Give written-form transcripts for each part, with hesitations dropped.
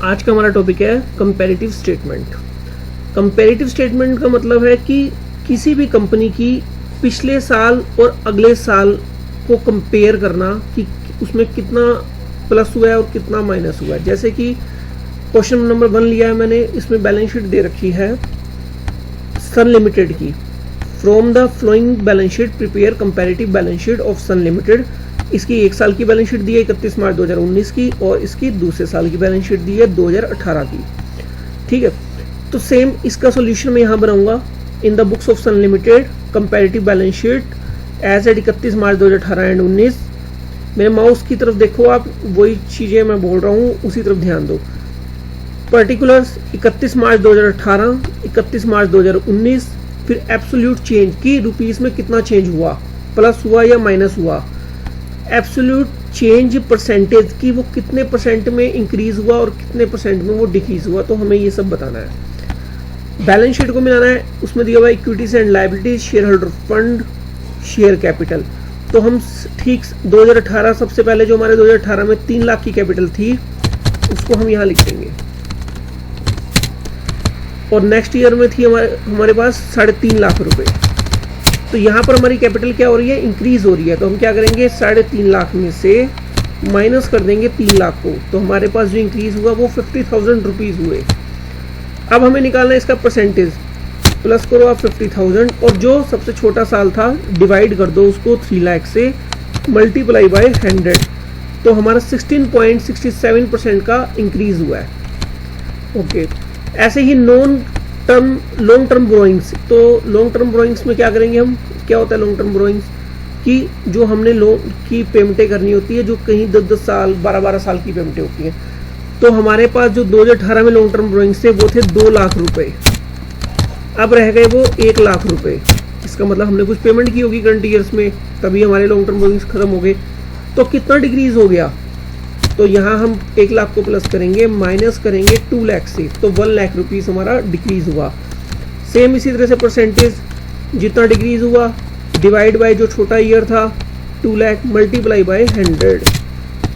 आज का हमारा टॉपिक है कंपैरेटिव स्टेटमेंट। कंपैरेटिव स्टेटमेंट का मतलब है कि किसी भी कंपनी की पिछले साल और अगले साल को कंपेयर करना कि उसमें कितना प्लस हुआ है और कितना माइनस हुआ है। जैसे कि क्वेश्चन नंबर 1 लिया है मैंने, इसमें बैलेंस शीट दे रखी है सन लिमिटेड की। From the flowing balance sheet prepare comparative balance sheet of Sun Limited. इसकी 1 साल की बैलेंस शीट दी है 31 मार्च 2019 की, और इसकी दूसरे साल की बैलेंस शीट दी है 2018 की। ठीक है, तो सेम इसका सॉल्यूशन मैं यहाँ बनाऊंगा। In the books of Sun Limited comparative balance sheet as at 31 March 2018 and 19। मेरे माउस की तरफ देखो आप, वही चीजें मैं बोल रहा हूँ उसी तरफ ध्यान दो। पर्टिकुलर्स 31 मार्च 2018, 31 मार्च 2019, फिर एब्सोल्यूट चेंज की रुपीस में कितना चेंज हुआ, प्लस हुआ या माइनस हुआ। एब्सोल्यूट चेंज परसेंटेज की वो कितने परसेंट में इंक्रीज हुआ और कितने परसेंट में वो डिक्रीज हुआ, तो हमें ये सब बताना है। बैलेंस शीट को मिलाना है, उसमें दिया हुआ equities and liabilities, share holder fund, share capital. तो हम ठीक 2018 सबसे पहले जो हमारे 2018 में 3 लाख की कैपिटल थी उसको हम यहाँ लिख देंगे, और नेक्स्ट ईयर में थी हमारे पास 3.5 लाख रुपए। तो यहाँ पर हमारी कैपिटल क्या हो रही है, इंक्रीज हो रही है। तो हम क्या करेंगे, 3.5 लाख में से माइनस कर देंगे 3 लाख को, तो हमारे पास जो इंक्रीज हुआ वो 50,000 रुपीज हुए। अब हमें निकालना है इसका परसेंटेज। प्लस करो आप 50,000, और जो सबसे छोटा साल था डिवाइड कर दो उसको 3 लाख से, मल्टीप्लाई बाय 100, तो हमारा 16.67% का इंक्रीज हुआ है। ओके, ऐसे ही लॉन्ग टर्म बोरोइंग्स। तो लॉन्ग टर्म बोरोइंग्स में क्या करेंगे हम, क्या होता है लॉन्ग टर्म बोरोइंग्स कि जो हमने लोन की पेमेंटें करनी होती है, जो कहीं 10-10 साल 12-12 साल की पेमेंटें होती हैं। तो हमारे पास जो 2018 में लॉन्ग टर्म बोरोइंग्स थे वो थे 2 लाख रुपए, अब रह गए वो 1 लाख रुपए। इसका मतलब हमने कुछ पेमेंट की होगी करंट ईयर्स में, तभी हमारे लॉन्ग टर्म बोरोइंग्स खत्म हो गए। तो कितना डिक्रीज हो गया, तो यहाँ हम 1 लाख को प्लस करेंगे, माइनस करेंगे 2 लाख से, तो 1 लाख रुपीस हमारा डिक्रीज हुआ। सेम इसी तरह से परसेंटेज, जितना डिक्रीज हुआ डिवाइड बाय जो छोटा ईयर था 2 लाख, मल्टीप्लाई बाय 100,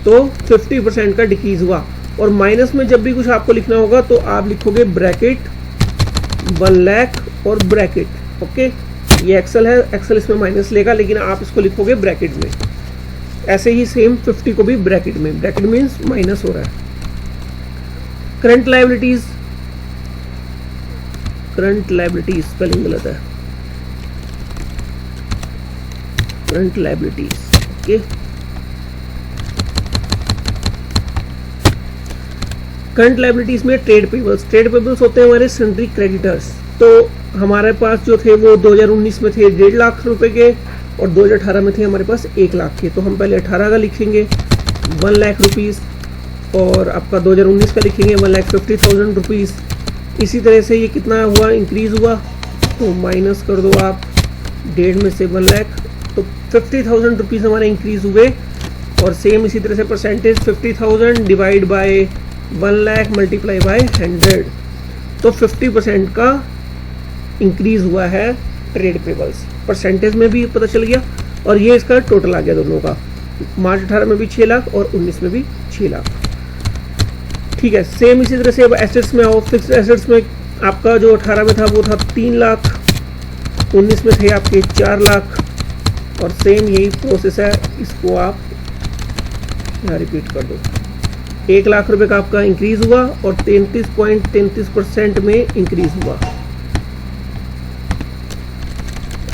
तो 50% का डिक्रीज हुआ। और माइनस में जब भी कुछ आपको लिखना होगा तो आप लिखोगे ब्रैकेट 1 लाख और ब्रैकेट। ओके, ये एक्सेल है, एक्सेल इसमें माइनस लेगा, लेकिन आप इसको लिखोगे ब्रैकेट में। ऐसे ही सेम 50 को भी ब्रैकेट में, ब्रैकेट मीन्स माइनस हो रहा है। Current liabilities, current liabilities spelling गलत है, current liabilities. Okay, current liabilities में ट्रेड पेबल्स। ट्रेड पेबल्स होते हैं हमारे सन्ड्री क्रेडिटर्स। तो हमारे पास जो थे वो 2019 में थे 1.5 लाख रुपए के, और 2018 में थे हमारे पास 1 लाख के। तो हम पहले 18 का लिखेंगे 1 लाख रुपीस, और आपका 2019 का लिखेंगे 1,50,000 रुपीस। इसी तरह से ये कितना हुआ, इंक्रीज हुआ, तो माइनस कर दो आप 1.5 में से 1 लाख, तो 50,000 रुपीस हमारे इंक्रीज हुए। और सेम इसी तरह से percentage 50,000 divide by 1 lakh multiply by 100, तो 50% का इंक्रीज हुआ है ट्रेड पेबल्स। परसेंटेज में भी पता चल गया, और ये इसका टोटल आ गया दोनों का। मार्च 18 में भी 6 लाख और 19 में भी 6 लाख। ठीक है, सेम इसी तरह से अब एसेट्स में आओ। फिक्स्ड एसेट्स में आपका जो 18 में था वो था 3 लाख, 19 में थे आपके 4 लाख, और सेम यही प्रोसेस है, इसको आप यहाँ रिपीट कर दो। 1 लाख रुपए का आपका इंक्रीज हुआ और 33.33% में इंक्रीज हुआ।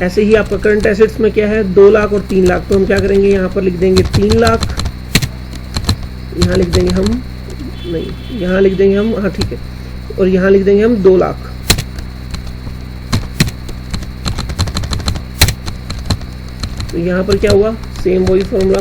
ऐसे ही आपका करंट एसेट्स में क्या है, 2 लाख और 3 लाख। तो हम क्या करेंगे, यहाँ पर लिख देंगे 3 लाख, यहाँ लिख देंगे हम, नहीं यहाँ लिख देंगे हम, हाँ ठीक है, और यहाँ लिख देंगे हम 2 लाख। तो यहाँ पर क्या हुआ, सेम वही फॉर्मूला,